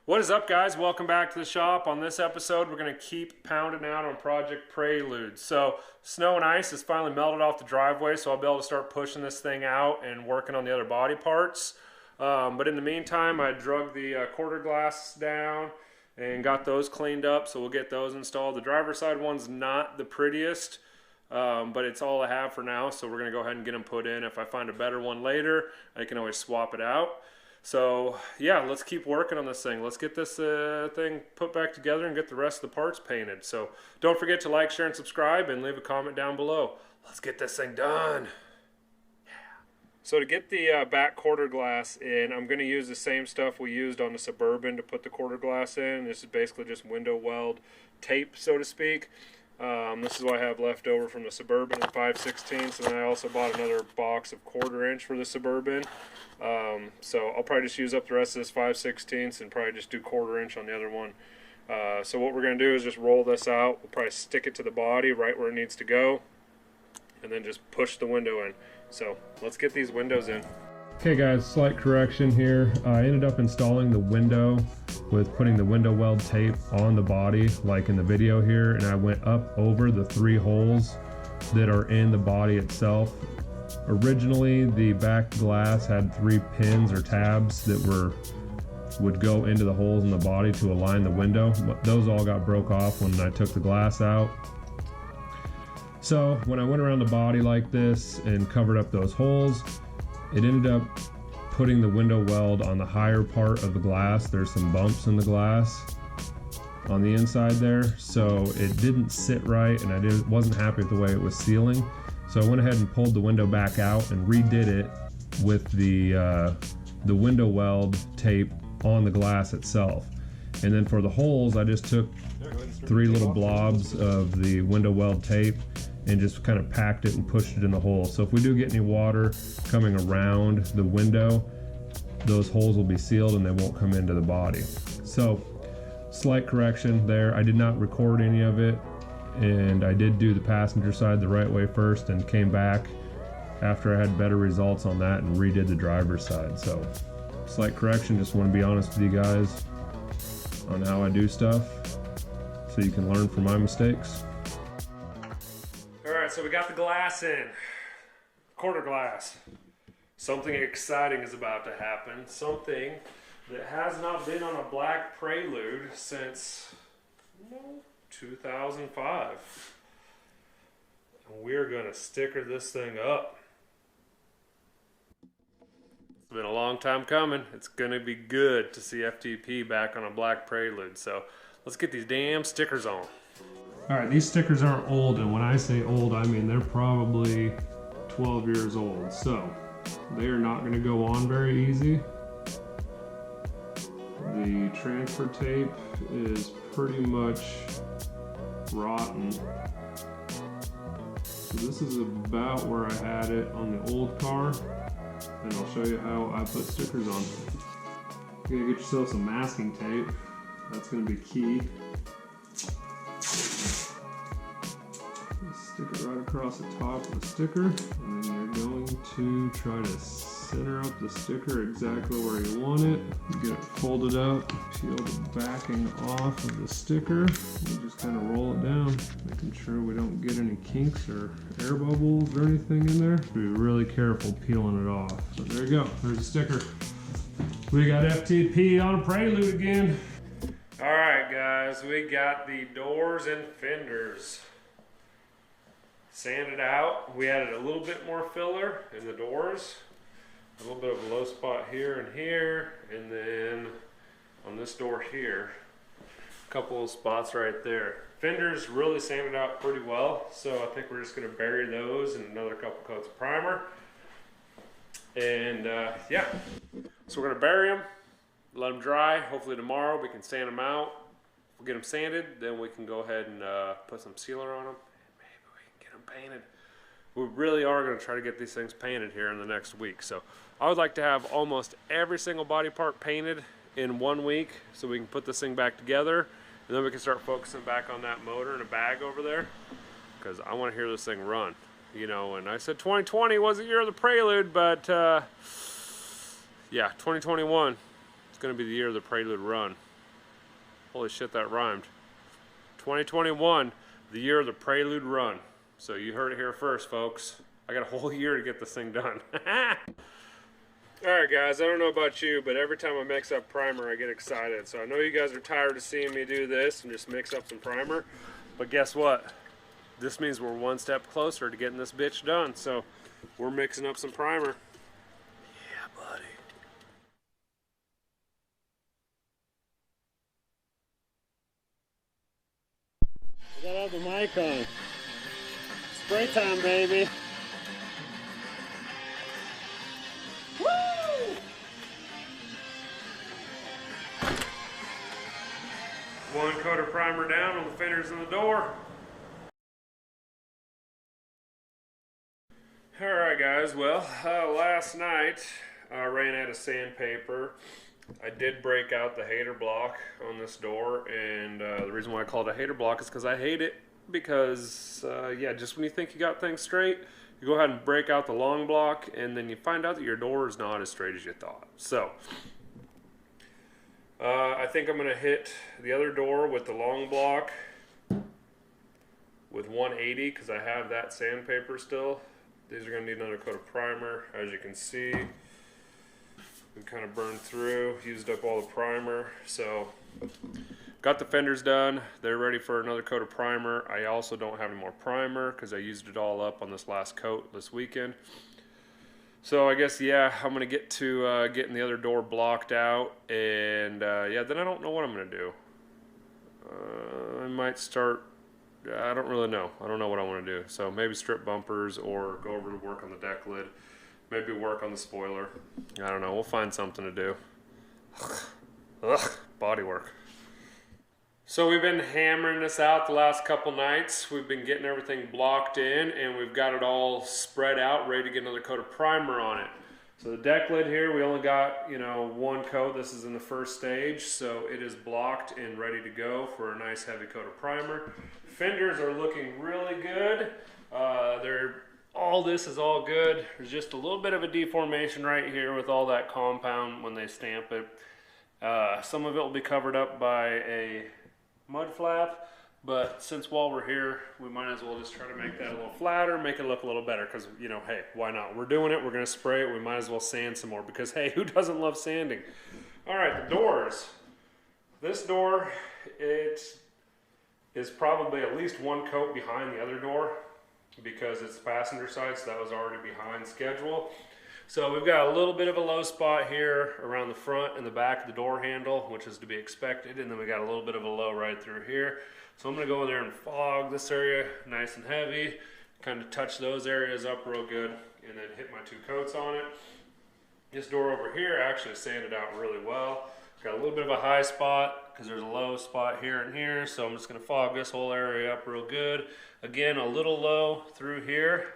What is up, guys? Welcome back to the shop. On this episode, we're going to keep pounding out on Project Prelude. So, snow and ice has finally melted off the driveway, so I'll be able to start pushing this thing out and working on the other body parts. But in the meantime, I drug the quarter glass down and got those cleaned up, so we'll get those installed. The driver's side one's not the prettiest, but it's all I have for now, so we're going to go ahead and get them put in. If I find a better one later, I can always swap it out. So yeah, let's keep working on this thing. Let's get this thing put back together and get the rest of the parts painted. So don't forget to like, share, and subscribe, and leave a comment down below. Let's get this thing done. Yeah. So to get the back quarter glass in, I'm going to use the same stuff we used on the Suburban to put the quarter glass in. This is basically just window weld tape, so to speak. This is what I have left over from the Suburban in 5/16, and then I also bought another box of 1/4 inch for the Suburban. So I'll probably just use up the rest of this 5/16 and probably just do 1/4 inch on the other one. So what we're going to do is just roll this out. We'll probably stick it to the body right where it needs to go, and then just push the window in. So let's get these windows in. Okay guys, slight correction here. I ended up installing the window with putting the window weld tape on the body like in the video here, and I went up over the 3 holes that are in the body itself. Originally the back glass had 3 pins or tabs that would go into the holes in the body to align the window, but those all got broke off when I took the glass out. So when I went around the body like this and covered up those holes, it ended up putting the window weld on the higher part of the glass. There's some bumps in the glass on the inside there, so it didn't sit right, and I wasn't happy with the way it was sealing. So I went ahead and pulled the window back out and redid it with the window weld tape on the glass itself. And then for the holes, I just took 3 little blobs of the window weld tape and just kind of packed it and pushed it in the hole. So if we do get any water coming around the window, those holes will be sealed and they won't come into the body. So slight correction there. I did not record any of it, and I did do the passenger side the right way first and came back after I had better results on that and redid the driver's side. So slight correction, just want to be honest with you guys on how I do stuff so you can learn from my mistakes. Alright, so we got the glass in. Quarter glass. Something exciting is about to happen. Something that has not been on a black Prelude since 2005. And we're going to sticker this thing up. It's been a long time coming. It's going to be good to see FTP back on a black Prelude. So let's get these damn stickers on. Alright, these stickers aren't old, and when I say old, I mean they're probably 12 years old. So they are not going to go on very easy. The transfer tape is pretty much rotten. So this is about where I had it on the old car, and I'll show you how I put stickers on. You're gonna get yourself some masking tape. That's gonna be key. Stick it right across the top of the sticker, and then you're going to try to center up the sticker exactly where you want it. You get it folded up, peel the backing off of the sticker, and just kind of roll it down, making sure we don't get any kinks or air bubbles or anything in there. Be really careful peeling it off. So there you go, there's a sticker. We got FTP on a Prelude again. All right guys, we got the doors and fenders sanded out. We added a little bit more filler in the doors. A little bit of a low spot here and here, and then on this door here, a couple of spots right there. Fenders really sanded out pretty well, so I think we're just going to bury those in another couple coats of primer. And yeah, so we're going to bury them, let them dry. Hopefully tomorrow we can sand them out. We'll get them sanded, then we can go ahead and put some sealer on them, and maybe we can get them painted. We really are going to try to get these things painted here in the next week. So I would like to have almost every single body part painted in 1 week so we can put this thing back together, and then we can start focusing back on that motor in a bag over there, because I want to hear this thing run. You know, and I said 2020 was the year of the Prelude, but yeah, 2021 is going to be the year of the Prelude run. Holy shit, that rhymed. 2021, the year of the Prelude run. So you heard it here first, folks. I got a whole year to get this thing done. Alright guys, I don't know about you, but every time I mix up primer I get excited. So I know you guys are tired of seeing me do this and just mix up some primer. But guess what? This means we're one step closer to getting this bitch done. So we're mixing up some primer. Yeah, buddy. I gotta have the mic on. Spray time, baby. One coat of primer down on the fenders in the door. Alright guys, well, last night I ran out of sandpaper. I did break out the hater block on this door, and the reason why I call it a hater block is because I hate it. Because, yeah, just when you think you got things straight, you go ahead and break out the long block, and then you find out that your door is not as straight as you thought. So, I think I'm going to hit the other door with the long block with 180 because I have that sandpaper still. These are going to need another coat of primer. As you can see, we kind of burned through, used up all the primer. So, got the fenders done. They're ready for another coat of primer. I also don't have any more primer because I used it all up on this last coat this weekend. So I guess, yeah, I'm going to get to getting the other door blocked out, and yeah, then I don't know what I'm going to do. I might start, I don't really know. I don't know what I want to do. So maybe strip bumpers or go over to work on the deck lid. Maybe work on the spoiler. I don't know. We'll find something to do. Ugh, body work. So we've been hammering this out the last couple nights. We've been getting everything blocked in, and we've got it all spread out, ready to get another coat of primer on it. So the deck lid here, we only got, one coat. This is in the first stage, so it is blocked and ready to go for a nice heavy coat of primer. Fenders are looking really good. All this is all good. There's just a little bit of a deformation right here with all that compound when they stamp it. Some of it will be covered up by a mud flap, but since while we're here, we might as well just try to make that a little flatter, make it look a little better, because, hey, why not? We're doing it, we're going to spray it, we might as well sand some more, because, hey, who doesn't love sanding? All right, the doors. This door, it is probably at least one coat behind the other door, because it's passenger side, so that was already behind schedule. So we've got a little bit of a low spot here around the front and the back of the door handle, which is to be expected, and then we got a little bit of a low right through here. So I'm going to go in there and fog this area nice and heavy, kind of touch those areas up real good, and then hit my two coats on it. This door over here actually sanded out really well. Got a little bit of a high spot because there's a low spot here and here, so I'm just going to fog this whole area up real good. Again, a little low through here,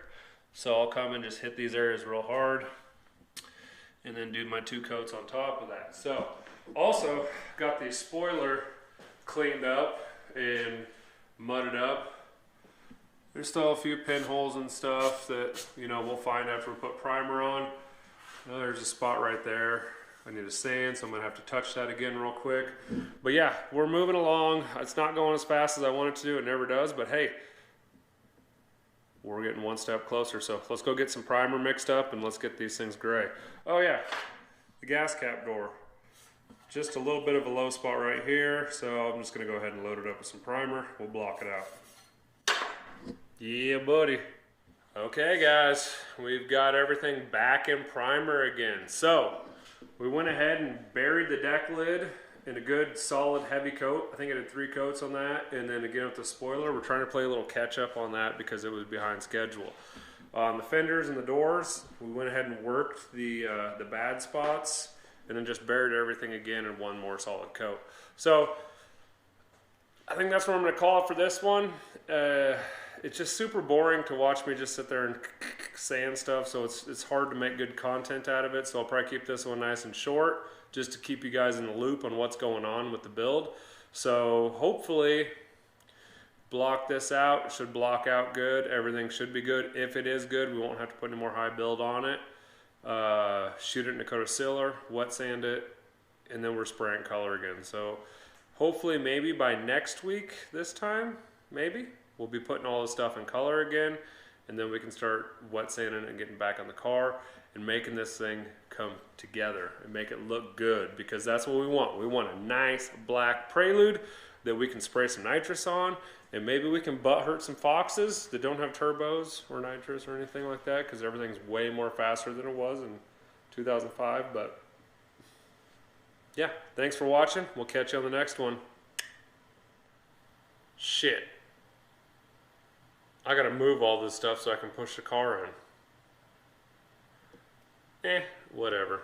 so I'll come and just hit these areas real hard, and then do my two coats on top of that. So, also got the spoiler cleaned up and mudded up. There's still a few pinholes and stuff that, we'll find after we put primer on. There's a spot right there I need to sand, so I'm gonna have to touch that again real quick. But yeah, we're moving along. It's not going as fast as I want it to. It never does, but hey, we're getting one step closer. So let's go get some primer mixed up and let's get these things gray. Oh yeah, the gas cap door. Just a little bit of a low spot right here, so I'm just gonna go ahead and load it up with some primer. We'll block it out. Yeah, buddy. Okay guys, we've got everything back in primer again. So, we went ahead and buried the deck lid in a good solid heavy coat. I think I did 3 coats on that, and then again with the spoiler, we're trying to play a little catch up on that because it was behind schedule. On the fenders and the doors, we went ahead and worked the bad spots, and then just buried everything again in one more solid coat. So, I think that's what I'm going to call it for this one. It's just super boring to watch me just sit there and sand stuff, so it's hard to make good content out of it. So I'll probably keep this one nice and short, just to keep you guys in the loop on what's going on with the build. So hopefully, block this out. It should block out good. Everything should be good. If it is good, we won't have to put any more high build on it. Shoot it in a coat of sealer, wet sand it, and then we're spraying color again. So hopefully maybe by next week this time, maybe, we'll be putting all this stuff in color again, and then we can start wet sanding it and getting back on the car and making this thing come together and make it look good, because that's what we want. We want a nice black Prelude that we can spray some nitrous on, and maybe we can butt hurt some Foxes that don't have turbos or nitrous or anything like that, because everything's way more faster than it was in 2005. But yeah, thanks for watching. We'll catch you on the next one. Shit. I gotta move all this stuff so I can push the car in. Whatever.